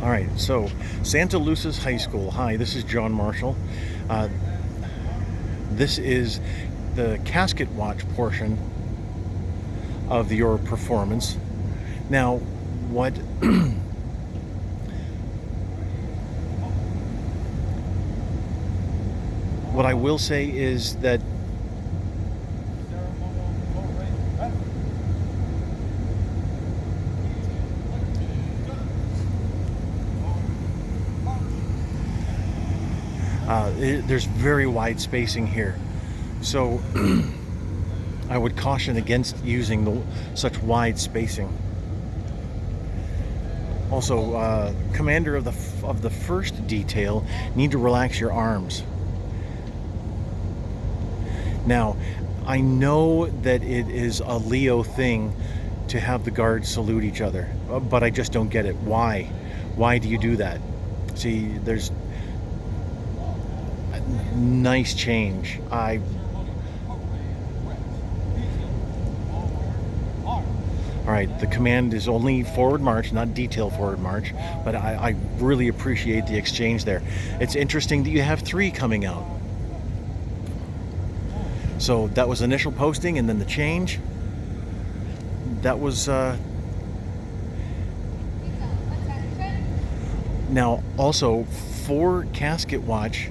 All right, so Santaluces High School. Hi, this is John Marshall. Uh, this is the Casket Watch portion of your performance. Now, what what I will say is that there's very wide spacing here. So I would caution against using such wide spacing. Also, commander of the first detail, need to relax your arms. Now, I know that it is a Leo thing to have the guards salute each other, but I just don't get it. Why? Why do you do that? See, there's nice change. All right, the command is only forward march, not detail forward march, but I really appreciate the exchange there. It's interesting that you have 3 coming out. So that was initial posting, and then the change. That was now also for Casket Watch.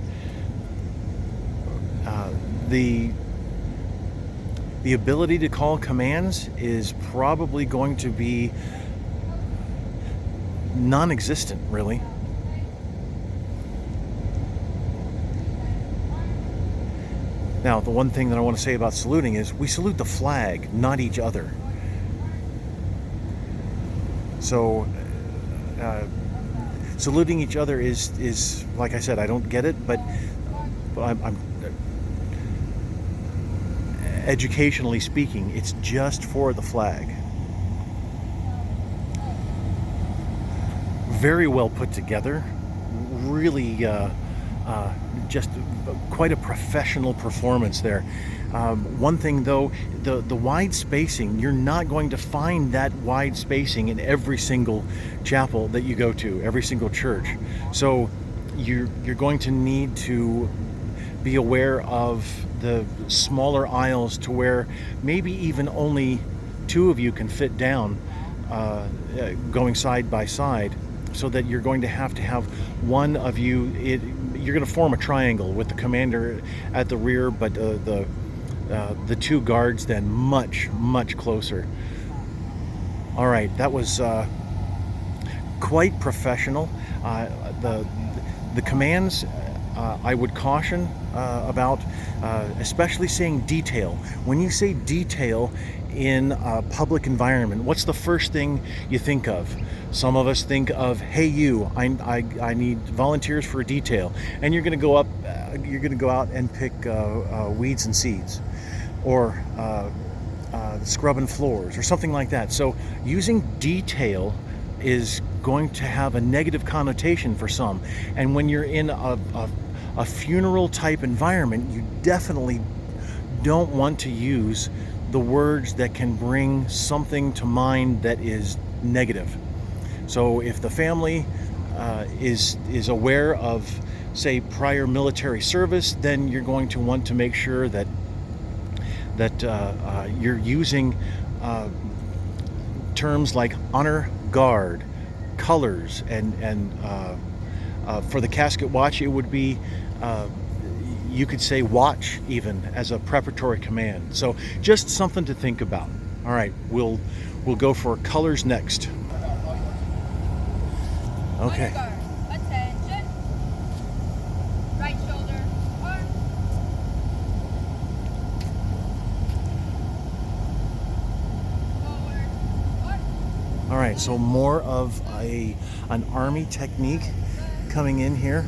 The ability to call commands is probably going to be non-existent, really. Now, the one thing that I want to say about saluting is we salute the flag, not each other. So, saluting each other is like I said, I don't get it, but I'm educationally speaking, it's just for the flag. Very well put together. Really, just quite a professional performance there. One thing though, the wide spacing, you're not going to find that wide spacing in every single chapel that you go to, every single church. So you're going to need to be aware of the smaller aisles to where maybe even only 2 of you can fit down, going side by side, so that you're going to have one of you. You're going to form a triangle with the commander at the rear, but the 2 guards then much closer. All right, that was quite professional. The commands, I would caution about, especially saying detail. When you say detail in a public environment, what's the first thing you think of? Some of us think of, hey, you, I need volunteers for a detail, and you're going to go up, you're going to go out and pick weeds and seeds, or scrubbing floors, or something like that. So using detail is going to have a negative connotation for some, and when you're in a funeral type environment, you definitely don't want to use the words that can bring something to mind that is negative. So if the family is aware of, say, prior military service, then you're going to want to make sure that you're using terms like honor guard, colors, and for the Casket Watch, it would be, you could say watch even as a preparatory command. So just something to think about. All right, we'll go for colors next. Okay. Attention. Right shoulder, arm. Forward, arm. All right, so more of an army technique coming in here.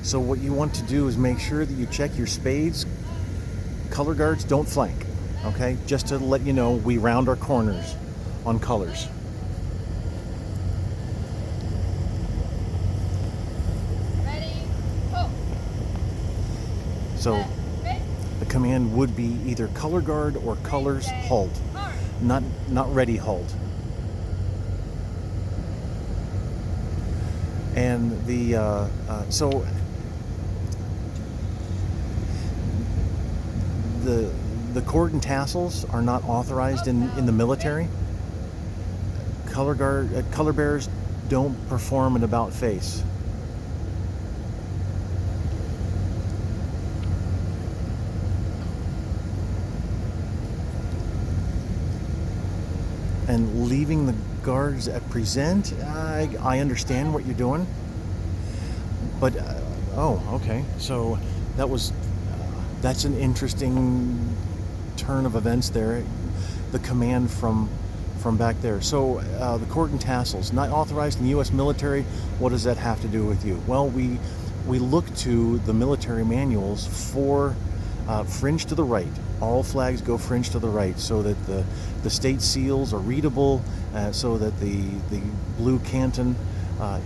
So what you want to do is make sure that you check your spades. Color guards don't flank, okay? Just to let you know, we round our corners on colors. Ready, go. So the command would be either color guard or colors halt, not ready halt. And so the cord and tassels are not authorized in the military. Color bearers don't perform an about face. And leaving the guards at present, I understand what you're doing, but oh, okay. So that's an interesting turn of events there. The command from back there. So the cord and tassels not authorized in the U.S. military. What does that have to do with you? Well, we look to the military manuals for fringe to the right. All flags go fringe to the right, so that the state seals are readable, so that the blue canton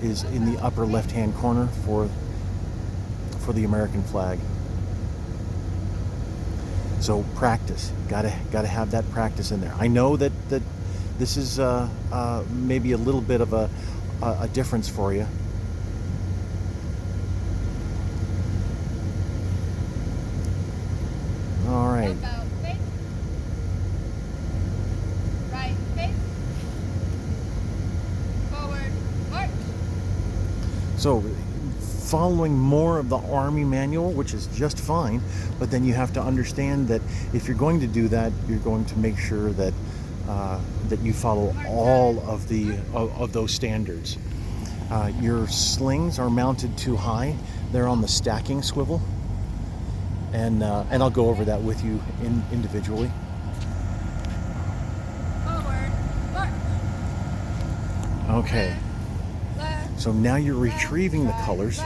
is in the upper left-hand corner for the American flag. So practice, gotta have that practice in there. I know that this is maybe a little bit of a difference for you. All right. About face. Right face. Forward march. So following more of the Army manual, which is just fine, but then you have to understand that if you're going to do that, you're going to make sure that that you follow all of those standards. Your slings are mounted too high; they're on the stacking swivel, and I'll go over that with you individually. Forward march. Okay. Left. So now you're retrieving the colors.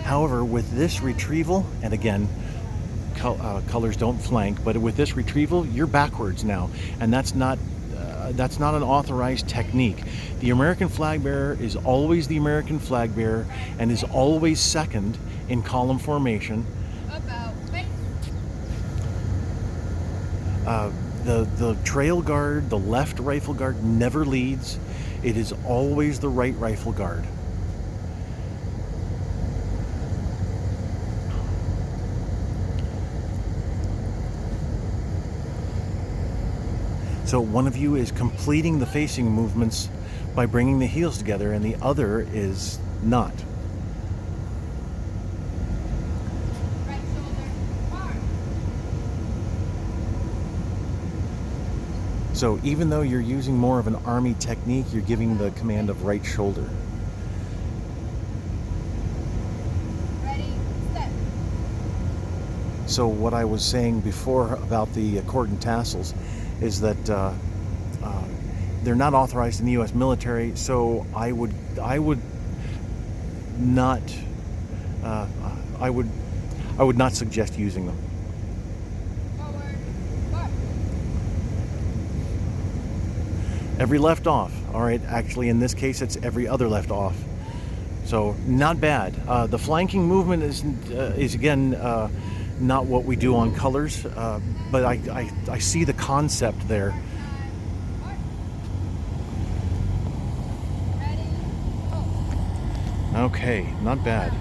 However, with this retrieval, and again, colors don't flank, but with this retrieval, you're backwards now, and that's not an authorized technique. The American flag bearer is always the American flag bearer and is always second in column formation. About face. The trail guard, the left rifle guard, never leads. It is always the right rifle guard. So one of you is completing the facing movements by bringing the heels together, and the other is not. Right shoulder arm. So even though you're using more of an Army technique, you're giving the command of right shoulder. Ready, set. So what I was saying before about the cord and tassels is that they're not authorized in the U.S. military. So I would not suggest using them. Forward march. Every left off. All right, actually in this case it's every other left off. So not bad. The flanking movement is again not what we do on colors, but I see the concept there. Ready, go. Okay, not bad.